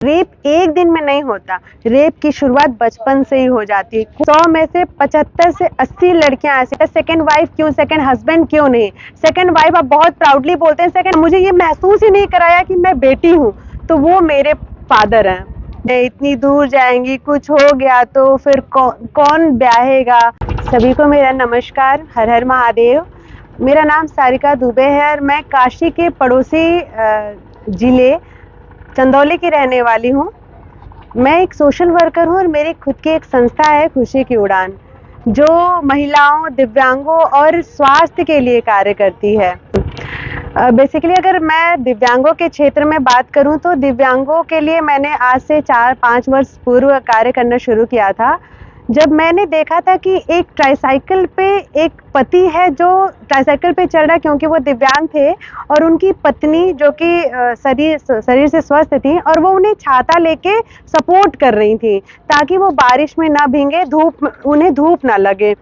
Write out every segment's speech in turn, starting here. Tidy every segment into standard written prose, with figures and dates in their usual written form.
Rape एक दिन में नहीं होता, रेप की शुरुआत बचपन से ही हो जाती है। 100 में से 75 से 80 लड़कियां ऐसी, सेकंड वाइफ क्यों, सेकंड हस्बैंड क्यों नहीं। सेकंड वाइफ आप बहुत प्राउडली बोलते हैं, सेकंड मुझे ये महसूस ही नहीं कराया कि मैं बेटी हूँ, तो वो मेरे फादर हैं। इतनी दूर जाएंगी, कुछ हो गया तो फिर कौन ब्याहेगा। सभी को मेरा नमस्कार, हर हर महादेव। मेरा नाम सारिका दुबे है और मैं काशी के पड़ोसी जिले चंदौली की रहने वाली हूँ। मैं एक सोशल वर्कर हूँ और मेरी खुद की एक संस्था है खुशी की उड़ान, जो महिलाओं, दिव्यांगों और स्वास्थ्य के लिए कार्य करती है। बेसिकली अगर मैं दिव्यांगों के क्षेत्र में बात करूं तो दिव्यांगों के लिए मैंने आज से 4-5 वर्ष पूर्व कार्य करना शुरू किया था, जब मैंने देखा था कि एक ट्राईसाइकिल पे एक पति है जो ट्राईसाइकिल पे चल रहा है क्योंकि वो दिव्यांग थे, और उनकी पत्नी जो कि शरीर से स्वस्थ थी, और वो उन्हें छाता लेके सपोर्ट कर रही थी ताकि वो बारिश में ना भीगे, उन्हें धूप ना लगे।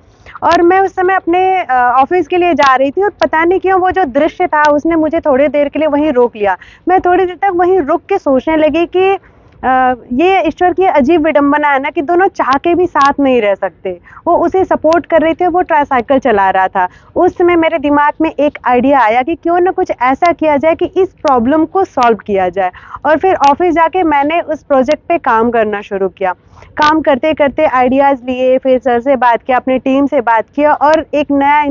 और मैं उस समय अपने ऑफिस के लिए जा रही थी और पता नहीं क्यों वो जो दृश्य था उसने मुझे थोड़ी देर के लिए वहीं रोक लिया। मैं थोड़ी देर तक वहीं रुक के सोचने लगी कि ये ईश्वर की अजीब विडंबना है ना कि दोनों चाह के भी साथ नहीं रह सकते। वो उसे सपोर्ट कर रही थी, वो ट्राईसाइकिल चला रहा था। उस समय मेरे दिमाग में एक आइडिया आया कि क्यों ना कुछ ऐसा किया जाए कि इस प्रॉब्लम को सॉल्व किया जाए। और फिर ऑफिस जाके मैंने उस प्रोजेक्ट पे काम करना शुरू किया। काम करते करते आइडियाज़ लिए, फिर सर से बात किया, अपनी टीम से बात किया, और एक नया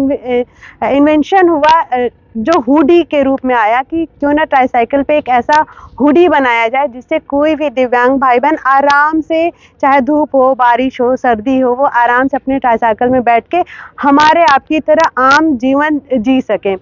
इन्वेंशन हुआ जो हुडी के रूप में आया कि क्यों ना ट्राईसाइकिल पे एक ऐसा हुडी बनाया जाए जिससे कोई भी दिव्यांग भाई बहन आराम से, चाहे धूप हो, बारिश हो, सर्दी हो, वो आराम से अपने ट्राईसाइकिल में बैठ के हमारे आपकी तरह आम जीवन जी सकें।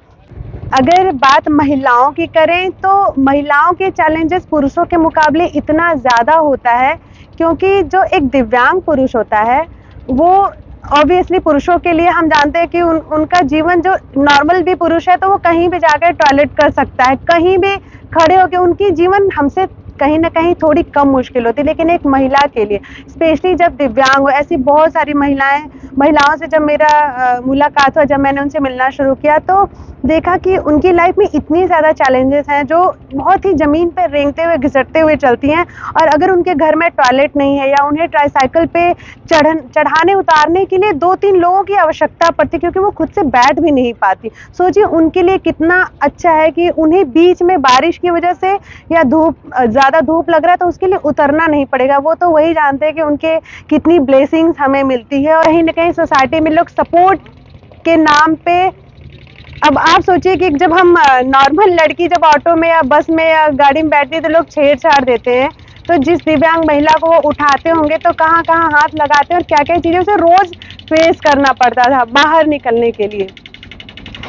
अगर बात महिलाओं की करें तो महिलाओं के चैलेंजेस पुरुषों के मुकाबले इतना ज़्यादा होता है, क्योंकि जो एक दिव्यांग पुरुष होता है वो ऑब्वियसली पुरुषों के लिए हम जानते हैं कि उनका जीवन, जो नॉर्मल भी पुरुष है तो वो कहीं भी जाकर टॉयलेट कर सकता है, कहीं भी खड़े होकर, उनकी जीवन हमसे कहीं ना कहीं थोड़ी कम मुश्किल होती है। लेकिन एक महिला के लिए, स्पेशली जब दिव्यांग हो, ऐसी बहुत सारी महिलाओं से जब मेरा मुलाकात हुआ, जब मैंने उनसे मिलना शुरू किया तो देखा कि उनकी लाइफ में इतनी ज़्यादा चैलेंजेस हैं जो बहुत ही ज़मीन पर रेंगते हुए, घिसटते हुए चलती हैं। और अगर उनके घर में टॉयलेट नहीं है या उन्हें ट्राईसाइकिल पे चढ़ाने उतारने के लिए 2-3 लोगों की आवश्यकता पड़ती, क्योंकि वो खुद से बैठ भी नहीं पाती। सोचिए उनके लिए कितना अच्छा है कि उन्हें बीच में बारिश की वजह से या ज़्यादा धूप लग रहा है तो उसके लिए उतरना नहीं पड़ेगा। वो तो वही जानते हैं कि उनके कितनी ब्लेसिंग्स हमें मिलती है। और कहीं ना कहीं सोसाइटी में लोग सपोर्ट के नाम पे, अब आप सोचिए कि जब हम नॉर्मल लड़की जब ऑटो में या बस में या गाड़ी में बैठती है तो लोग छेड़छाड़ देते हैं, तो जिस दिव्यांग महिला को वो उठाते होंगे तो कहाँ कहाँ हाथ लगाते हैं और क्या क्या चीज़ें उसे रोज फेस करना पड़ता था बाहर निकलने के लिए,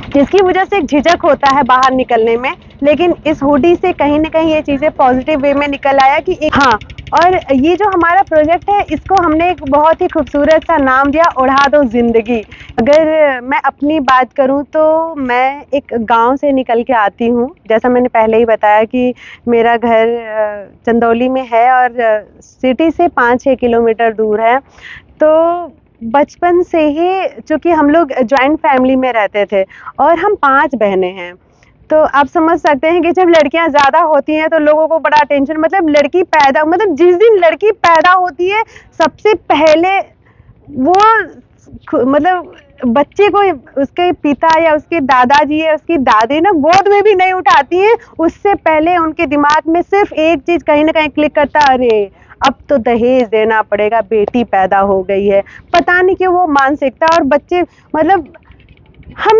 जिसकी वजह से एक झिझक होता है बाहर निकलने में। लेकिन इस हुडी से कहीं ना कहीं ये चीज़ें पॉजिटिव वे में निकल आया कि हाँ। और ये जो हमारा प्रोजेक्ट है इसको हमने एक बहुत ही खूबसूरत सा नाम दिया, उड़ा दो जिंदगी। अगर मैं अपनी बात करूं तो मैं एक गांव से निकल के आती हूं, जैसा मैंने पहले ही बताया कि मेरा घर चंदौली में है और सिटी से 5-6 किलोमीटर दूर है। तो बचपन से ही चूँकि हम लोग जॉइंट फैमिली में रहते थे और हम 5 बहनें हैं, तो आप समझ सकते हैं कि जब लड़कियां ज़्यादा होती हैं तो लोगों को बड़ा टेंशन, मतलब लड़की पैदा, मतलब जिस दिन लड़की पैदा होती है सबसे पहले वो मतलब बच्चे को उसके पिता या उसके दादाजी या उसकी दादी ना गोद में भी नहीं उठाती हैं। उससे पहले उनके दिमाग में सिर्फ एक चीज़ कहीं ना कहीं क्लिक करता, अरे अब तो दहेज देना पड़ेगा, बेटी पैदा हो गई है। पता नहीं क्यों वो मानसिकता। और बच्चे, मतलब हम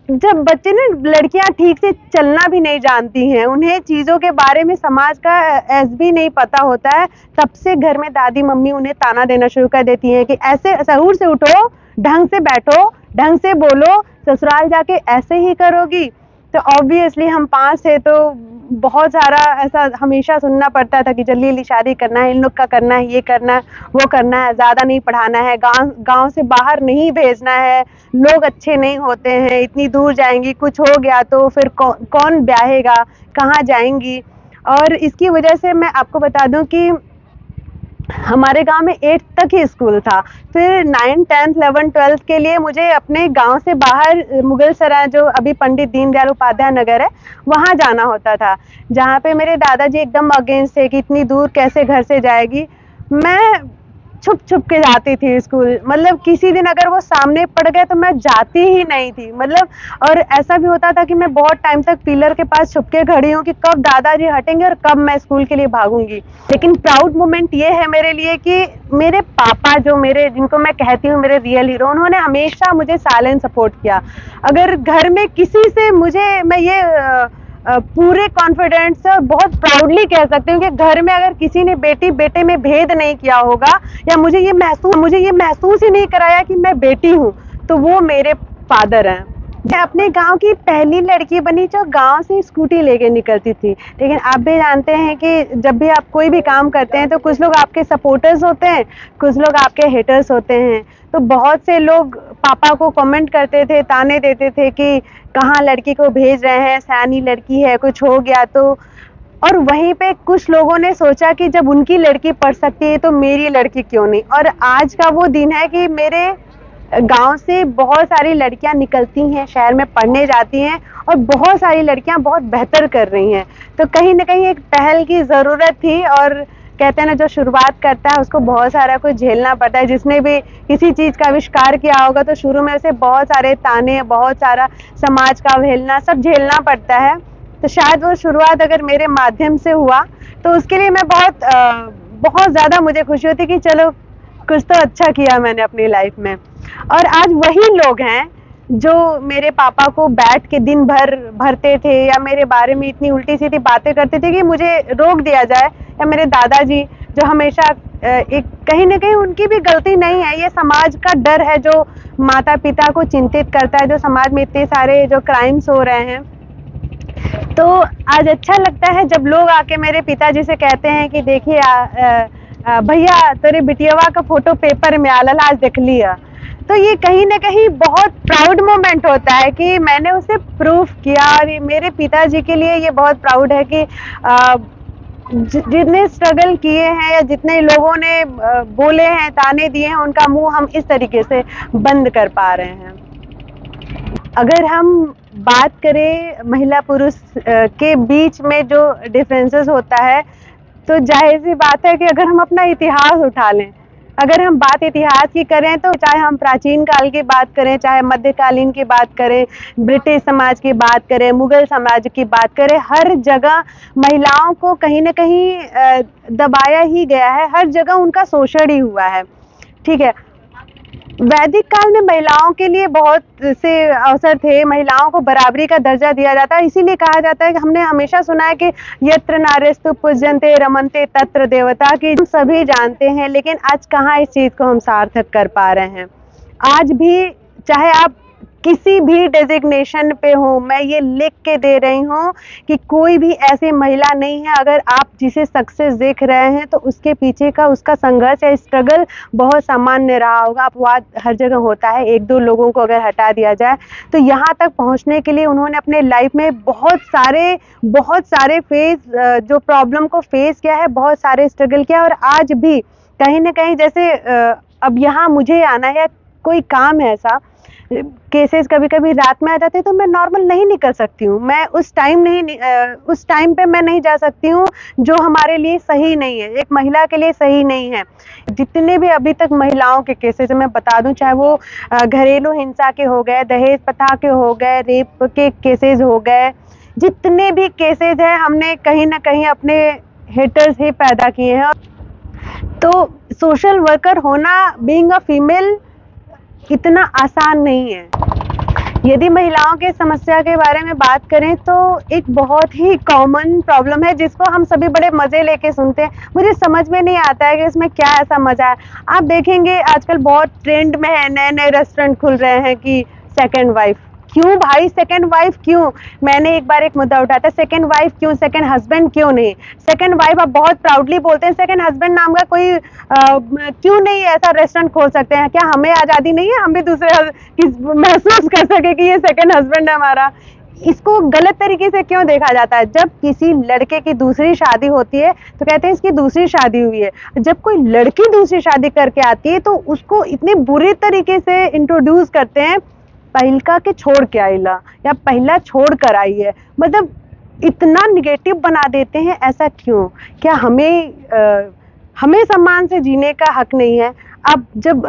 जब बच्चे ना, लड़कियां ठीक से चलना भी नहीं जानती हैं, उन्हें चीज़ों के बारे में समाज का एस भी नहीं पता होता है, तब से घर में दादी मम्मी उन्हें ताना देना शुरू कर देती हैं कि ऐसे सहूर से उठो, ढंग से बैठो, ढंग से बोलो, ससुराल जाके ऐसे ही करोगी। तो ऑब्वियसली हम 5 थे तो बहुत सारा ऐसा हमेशा सुनना पड़ता था कि जल्दी जल्दी शादी करना है, इन लोग का करना है, ये करना है, वो करना है, ज़्यादा नहीं पढ़ाना है, गांव से बाहर नहीं भेजना है, लोग अच्छे नहीं होते हैं, इतनी दूर जाएंगी, कुछ हो गया तो फिर कौन ब्याहेगा, कहाँ जाएंगी। और इसकी वजह से मैं आपको बता दूं कि हमारे गांव में 8th तक ही स्कूल था। फिर 9th 10th 11th 12th के लिए मुझे अपने गांव से बाहर मुगलसराय, जो अभी पंडित दीनदयाल उपाध्याय नगर है, वहां जाना होता था, जहां पे मेरे दादाजी एकदम अगेंस्ट थे कि इतनी दूर कैसे घर से जाएगी। मैं छुप छुप के जाती थी स्कूल, मतलब किसी दिन अगर वो सामने पड़ गए तो मैं जाती ही नहीं थी, मतलब। और ऐसा भी होता था कि मैं बहुत टाइम तक पिलर के पास छुप के खड़ी हूँ कि कब दादाजी हटेंगे और कब मैं स्कूल के लिए भागूंगी। लेकिन प्राउड मोमेंट ये है मेरे लिए कि मेरे पापा, जो मेरे, जिनको मैं कहती हूँ मेरे रियल हीरो, उन्होंने हमेशा मुझे साइलेंट सपोर्ट किया। अगर घर में किसी से मुझे, मैं ये पूरे कॉन्फिडेंस से और बहुत प्राउडली कह सकती हूँ कि घर में अगर किसी ने बेटी बेटे में भेद नहीं किया होगा, या मुझे ये महसूस ही नहीं कराया कि मैं बेटी हूँ, तो वो मेरे फादर हैं। मैं अपने गांव की पहली लड़की बनी जो गांव से स्कूटी लेके निकलती थी। लेकिन आप भी जानते हैं कि जब भी आप कोई भी काम करते हैं तो कुछ लोग आपके सपोर्टर्स होते हैं, कुछ लोग आपके हेटर्स होते हैं। तो बहुत से लोग पापा को कमेंट करते थे, ताने देते थे कि कहाँ लड़की को भेज रहे हैं, सयानी लड़की है, कुछ हो गया तो। और वहीं पे कुछ लोगों ने सोचा कि जब उनकी लड़की पढ़ सकती है तो मेरी लड़की क्यों नहीं। और आज का वो दिन है कि मेरे गांव से बहुत सारी लड़कियां निकलती हैं, शहर में पढ़ने जाती हैं, और बहुत सारी लड़कियां बहुत बेहतर कर रही हैं। तो कहीं ना कहीं एक पहल की ज़रूरत थी। और कहते हैं ना, जो शुरुआत करता है उसको बहुत सारा कुछ झेलना पड़ता है। जिसने भी किसी चीज़ का आविष्कार किया होगा तो शुरू में उसे बहुत सारे ताने, बहुत सारा समाज का अवहेलना, सब झेलना पड़ता है। तो शायद वो शुरुआत अगर मेरे माध्यम से हुआ तो उसके लिए मैं बहुत ज़्यादा मुझे खुशी होती कि चलो कुछ तो अच्छा किया मैंने अपनी लाइफ में। और आज वही लोग हैं जो मेरे पापा को बैठ के दिन भर भरते थे, या मेरे बारे में इतनी उल्टी सीधी बातें करते थे कि मुझे रोक दिया जाए, या मेरे दादाजी जो हमेशा एक, कहीं ना कहीं उनकी भी गलती नहीं है, ये समाज का डर है जो माता पिता को चिंतित करता है, जो समाज में इतने सारे जो क्राइम्स हो रहे हैं। तो आज अच्छा लगता है जब लोग आके मेरे पिताजी से कहते हैं कि देखिए भैया तेरे बिटियावा का फोटो पेपर में आलल, आज देख लिया। तो ये कहीं ना कहीं बहुत प्राउड मोमेंट होता है कि मैंने उसे प्रूफ किया। और ये मेरे पिताजी के लिए ये बहुत प्राउड है कि जितने स्ट्रगल किए हैं, या जितने लोगों ने बोले हैं, ताने दिए हैं, उनका मुंह हम इस तरीके से बंद कर पा रहे हैं। अगर हम बात करें महिला पुरुष के बीच में जो डिफरेंसेस होता है, तो जाहिर सी बात है कि अगर हम अपना इतिहास उठा लें, अगर हम बात इतिहास की करें, तो चाहे हम प्राचीन काल की बात करें, चाहे मध्यकालीन की बात करें, ब्रिटिश समाज की बात करें, मुगल समाज की बात करें, हर जगह महिलाओं को कहीं ना कहीं दबाया ही गया है, हर जगह उनका शोषण ही हुआ है। ठीक है, वैदिक काल में महिलाओं के लिए बहुत से अवसर थे, महिलाओं को बराबरी का दर्जा दिया जाता है। इसीलिए कहा जाता है कि हमने हमेशा सुना है कि यत्र नार्यस्तु पूज्यन्ते रमन्ते तत्र देवता, की हम सभी जानते हैं। लेकिन आज कहाँ इस चीज़ को हम सार्थक कर पा रहे हैं। आज भी चाहे आप किसी भी डेजिग्नेशन पे हो, मैं ये लिख के दे रही हूँ कि कोई भी ऐसी महिला नहीं है, अगर आप जिसे सक्सेस देख रहे हैं तो उसके पीछे का उसका संघर्ष या स्ट्रगल बहुत सामान्य रहा होगा। अपवाद हर जगह होता है, एक दो लोगों को अगर हटा दिया जाए तो यहाँ तक पहुँचने के लिए उन्होंने अपने लाइफ में बहुत सारे फेज, जो प्रॉब्लम को फेस किया है, बहुत सारे स्ट्रगल किया। और आज भी कहीं ना कहीं, जैसे अब यहाँ मुझे आना है, कोई काम है ऐसा, केसेस कभी कभी रात में आ जाते हैं, तो मैं नॉर्मल नहीं निकल सकती हूँ। मैं उस टाइम पे मैं नहीं जा सकती हूँ, जो हमारे लिए सही नहीं है, एक महिला के लिए सही नहीं है। जितने भी अभी तक महिलाओं के केसेस मैं बता दूं, चाहे वो घरेलू हिंसा के हो गए, दहेज प्रथा के हो गए, रेप के केसेस हो गए, जितने भी केसेस हैं, हमने कहीं ना कहीं अपने हेटर्स ही पैदा किए हैं। तो सोशल वर्कर होना, बीइंग अ फीमेल, इतना आसान नहीं है। यदि महिलाओं के समस्या के बारे में बात करें तो एक बहुत ही कॉमन प्रॉब्लम है जिसको हम सभी बड़े मज़े लेके सुनते हैं। मुझे समझ में नहीं आता है कि इसमें क्या ऐसा मज़ा है। आप देखेंगे आजकल बहुत ट्रेंड में है, नए नए रेस्टोरेंट खुल रहे हैं कि सेकंड वाइफ। क्यों भाई सेकंड वाइफ क्यों? मैंने एक बार एक मुद्दा उठाया था, सेकंड वाइफ क्यों, सेकंड हस्बैंड क्यों नहीं? सेकंड वाइफ आप बहुत प्राउडली बोलते हैं, सेकंड हस्बैंड नाम का कोई क्यों नहीं ऐसा रेस्टोरेंट खोल सकते हैं? क्या हमें आज़ादी नहीं है? हम भी दूसरे महसूस कर सके कि ये सेकंड हस्बैंड है हमारा। इसको गलत तरीके से क्यों देखा जाता है? जब किसी लड़के की दूसरी शादी होती है तो कहते हैं इसकी दूसरी शादी हुई है। जब कोई लड़की दूसरी शादी करके आती है तो उसको इतने बुरे तरीके से इंट्रोड्यूस करते हैं, पहिलका के छोड़ के आइला या पहला छोड़ कर आई है। मतलब इतना निगेटिव बना देते हैं, ऐसा क्यों? क्या हमें सम्मान से जीने का हक नहीं है? अब जब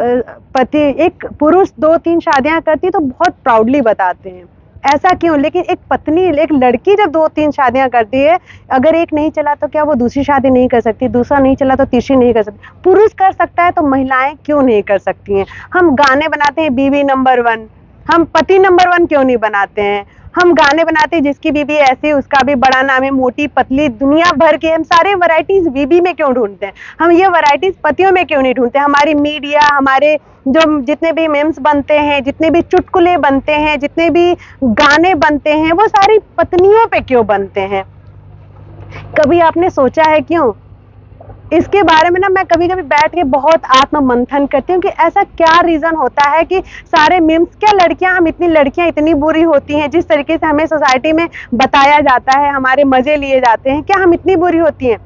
पति एक पुरुष 2-3 शादियां करती है तो बहुत प्राउडली बताते हैं, ऐसा क्यों? लेकिन एक पत्नी, एक लड़की जब 2-3 शादियां करती है, अगर एक नहीं चला तो क्या वो दूसरी शादी नहीं कर सकती? दूसरा नहीं चला तो तीसरी नहीं कर सकती? पुरुष कर सकता है तो महिलाएं क्यों नहीं कर सकती हैं? हम गाने बनाते हैं बीवी नंबर 1, हम पति नंबर 1 क्यों नहीं बनाते हैं? हम गाने बनाते हैं जिसकी बीबी ऐसी उसका भी बड़ा नाम है, मोटी पतली दुनिया भर के, हम सारे वैरायटीज बीबी में क्यों ढूंढते हैं? हम ये वैरायटीज पतियों में क्यों नहीं ढूंढते? हमारी मीडिया, हमारे जो जितने भी मेम्स बनते हैं, जितने भी चुटकुले बनते हैं, जितने भी गाने बनते हैं, वो सारी पत्नियों पे क्यों बनते हैं? कभी आपने सोचा है क्यों? इसके बारे में ना मैं कभी कभी बैठ के बहुत आत्म मंथन करती हूँ कि ऐसा क्या रीजन होता है कि सारे मीम्स, क्या लड़कियां, हम इतनी लड़कियां इतनी बुरी होती हैं? जिस तरीके से हमें सोसाइटी में बताया जाता है, हमारे मजे लिए जाते हैं, क्या हम इतनी बुरी होती हैं?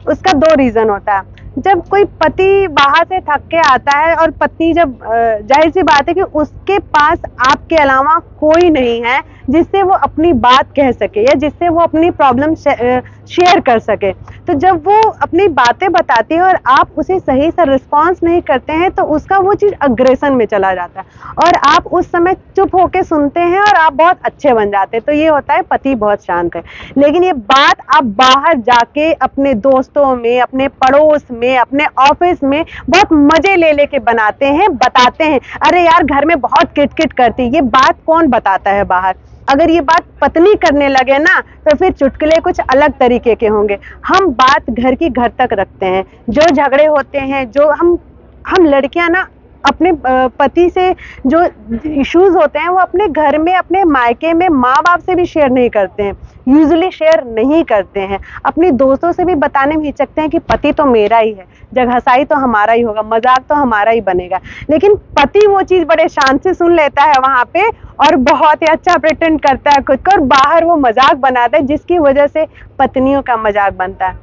उसका 2 रीजन होता है। जब कोई पति बाहर से थक के आता है और पत्नी जब जाहिर सी बात है कि उसके पास आपके अलावा कोई नहीं है जिससे वो अपनी बात कह सके या जिससे वो अपनी प्रॉब्लम शेयर कर सके, तो जब वो अपनी बातें बताती है और आप उसे सही से रिस्पॉन्स नहीं करते हैं तो उसका वो चीज़ अग्रेशन में चला जाता है और आप उस समय चुप होके सुनते हैं और आप बहुत अच्छे बन जाते हैं। तो ये होता है पति बहुत शांत है। लेकिन ये बात आप बाहर जाके अपने दोस्तों में, अपने पड़ोस में, अपने ऑफिस में बहुत मजे ले लेके बनाते हैं, बताते हैं, अरे यार घर में बहुत किटकिट करती। ये बात कौन बताता है बाहर? अगर ये बात पत्नी करने लगे ना तो फिर चुटकुले कुछ अलग तरीके के होंगे। हम बात घर की घर तक रखते हैं। जो झगड़े होते हैं, जो हम लड़कियां ना अपने पति से जो इश्यूज होते हैं वो अपने घर में, अपने मायके में माँ बाप से भी शेयर नहीं करते हैं, यूजुअली शेयर नहीं करते हैं। अपनी दोस्तों से भी बताने में हिचकते हैं कि पति तो मेरा ही है, जब हंसाई तो हमारा ही होगा, मजाक तो हमारा ही बनेगा। लेकिन पति वो चीज बड़े शान से सुन लेता है वहां पे और बहुत ही अच्छा प्रिटेंड करता है खुद को और बाहर वो मजाक बनाता है जिसकी वजह से पत्नियों का मजाक बनता है।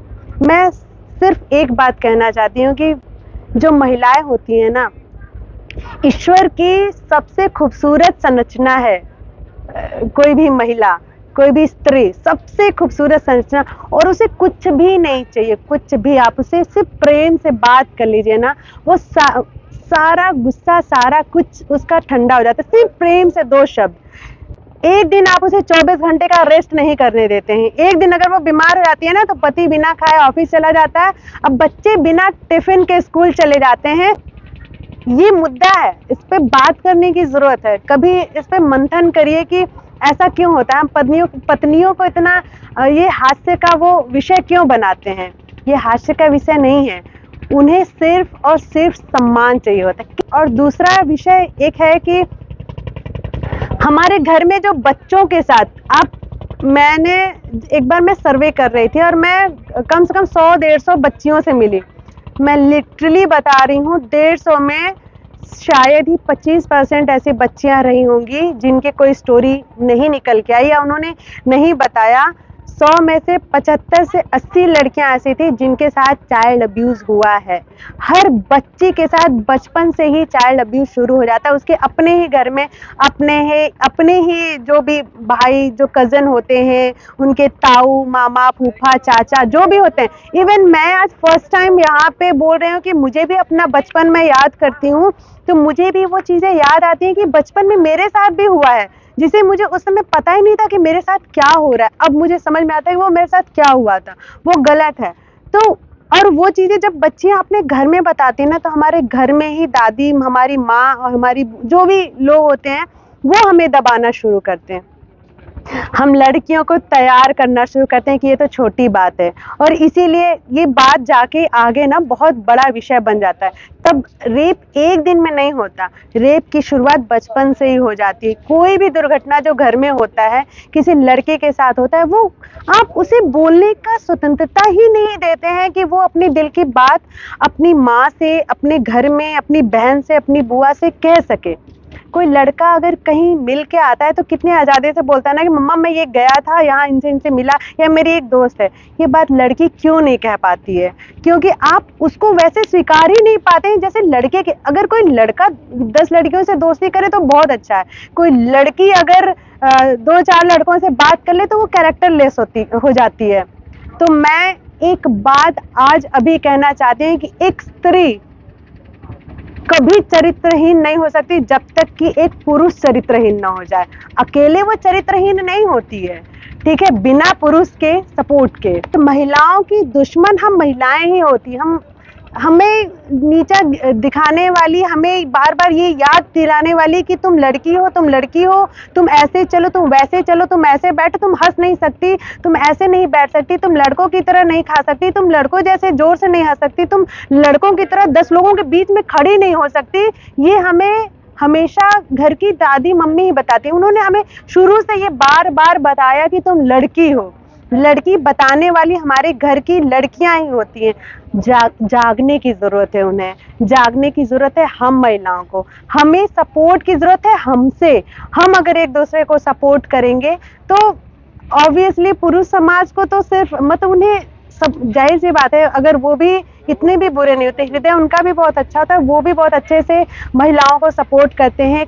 मैं सिर्फ एक बात कहना चाहती हूँ कि जो महिलाएं होती हैं ना, ईश्वर की सबसे खूबसूरत संरचना है। कोई भी महिला, कोई भी स्त्री सबसे खूबसूरत संरचना, और उसे कुछ भी नहीं चाहिए, कुछ भी। आप उसे सिर्फ प्रेम से बात कर लीजिए ना, वो सारा गुस्सा, सारा कुछ उसका ठंडा हो जाता है। सिर्फ प्रेम से 2 शब्द। एक दिन आप उसे 24 घंटे का रेस्ट नहीं करने देते हैं। एक दिन अगर वो बीमार हो जाती है ना तो पति बिना खाए ऑफिस चला जाता है, अब बच्चे बिना टिफिन के स्कूल चले जाते हैं। ये मुद्दा है, इस पे बात करने की जरूरत है। कभी इस पे मंथन करिए कि ऐसा क्यों होता है? हम पत्नियों को इतना ये हास्य का वो विषय क्यों बनाते हैं? ये हास्य का विषय नहीं है, उन्हें सिर्फ और सिर्फ सम्मान चाहिए होता है। और दूसरा विषय एक है कि हमारे घर में जो बच्चों के साथ मैंने एक बार मैं सर्वे कर रही थी और मैं कम से कम 100-150 बच्चियों से मिली। मैं लिटरली बता रही हूँ, 150 में शायद ही 25% ऐसी बच्चियां रही होंगी जिनके कोई स्टोरी नहीं निकल के आई या उन्होंने नहीं बताया। 100 में से 75 से 80 लड़कियां ऐसी थी जिनके साथ चाइल्ड अब्यूज हुआ है। हर बच्ची के साथ बचपन से ही चाइल्ड अब्यूज शुरू हो जाता है। उसके अपने ही घर में, अपने ही जो भी भाई, जो कजन होते हैं, उनके ताऊ, मामा, फूफा, चाचा जो भी होते हैं। इवन मैं आज फर्स्ट टाइम यहाँ पे बोल रही हूँ कि मुझे भी अपना बचपन में याद करती हूँ तो मुझे भी वो चीजें याद आती हैं कि बचपन में मेरे साथ भी हुआ है, जिसे मुझे उस समय पता ही नहीं था कि मेरे साथ क्या हो रहा है। अब मुझे समझ में आता है कि वो मेरे साथ क्या हुआ था, वो गलत है। तो और वो चीजें जब बच्चियां अपने घर में बताती हैं ना तो हमारे घर में ही दादी, हमारी माँ और हमारी जो भी लोग होते हैं वो हमें दबाना शुरू करते हैं। हम लड़कियों को तैयार करना शुरू करते हैं कि ये तो छोटी बात है, और इसीलिए ये बात जाके आगे ना बहुत बड़ा विषय बन जाता है। तब रेप एक दिन में नहीं होता, रेप की शुरुआत बचपन से ही हो जाती है। कोई भी दुर्घटना जो घर में होता है, किसी लड़के के साथ होता है, वो आप उसे बोलने का स्वतंत्रता ही नहीं देते हैं कि वो अपने दिल की बात अपनी माँ से, अपने घर में अपनी बहन से, अपनी बुआ से कह सके। कोई लड़का अगर कहीं मिल के आता है तो कितनी आज़ादी से बोलता है ना कि मम्मा मैं ये गया था यहाँ, इनसे मिला, या मेरी एक दोस्त है। ये बात लड़की क्यों नहीं कह पाती है? क्योंकि आप उसको वैसे स्वीकार ही नहीं पाते हैं जैसे लड़के के। अगर कोई लड़का 10 लड़कियों से दोस्ती करे तो बहुत अच्छा है, कोई लड़की अगर 2-4 लड़कों से बात कर ले तो वो कैरेक्टरलेस हो जाती है। तो मैं एक बात आज अभी कहना चाहती हूँ कि एक स्त्री कभी चरित्रहीन नहीं हो सकती जब तक कि एक पुरुष चरित्रहीन ना हो जाए। अकेले वो चरित्रहीन नहीं होती है, ठीक है, बिना पुरुष के सपोर्ट के। तो महिलाओं की दुश्मन हम महिलाएं ही होती। हमें नीचा दिखाने वाली, हमें बार बार ये याद दिलाने वाली कि तुम लड़की हो, तुम लड़की हो, तुम ऐसे चलो, तुम वैसे चलो, तुम ऐसे बैठो, तुम हंस नहीं सकती, तुम ऐसे नहीं बैठ सकती, तुम लड़कों की तरह नहीं खा सकती, तुम लड़कों जैसे जोर से नहीं हंस सकती, तुम लड़कों की तरह 10 लोगों के बीच में खड़ी नहीं हो सकती। ये हमें हमेशा घर की दादी मम्मी ही बताती है। उन्होंने हमें शुरू से ये बार बार बताया कि तुम लड़की हो। लड़की बताने वाली हमारे घर की लड़कियां ही होती हैं। जागने की जरूरत है उन्हें, जागने की जरूरत है हम महिलाओं को। हमें सपोर्ट की जरूरत है हमसे। हम अगर एक दूसरे को सपोर्ट करेंगे तो ऑब्वियसली पुरुष समाज को तो सिर्फ मतलब उन्हें सब जाहिर सी बात है, अगर वो भी इतने भी बुरे नहीं होते, हृदय उनका भी बहुत अच्छा होता है, वो भी बहुत अच्छे से महिलाओं को सपोर्ट करते हैं,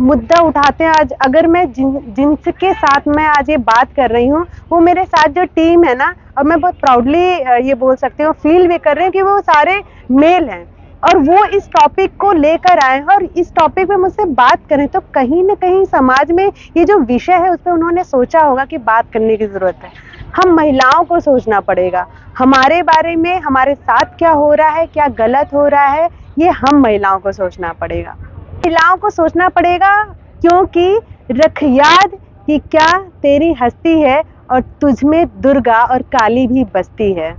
मुद्दा उठाते हैं। आज अगर मैं जिनके साथ मैं आज ये बात कर रही हूँ, वो मेरे साथ जो टीम है ना, और मैं बहुत प्राउडली ये बोल सकती हूँ, फील भी कर रही हूँ कि वो सारे मेल हैं और वो इस टॉपिक को लेकर आए हैं और इस टॉपिक पे मुझसे बात करें। तो कहीं ना कहीं समाज में ये जो विषय है उस पर उन्होंने सोचा होगा कि बात करने की जरूरत है। हम महिलाओं को सोचना पड़ेगा हमारे बारे में, हमारे साथ क्या हो रहा है, क्या गलत हो रहा है, ये हम महिलाओं को सोचना पड़ेगा। महिलाओं को सोचना पड़ेगा क्योंकि रख याद कि क्या तेरी हस्ती है और तुझ में दुर्गा और काली भी बसती है।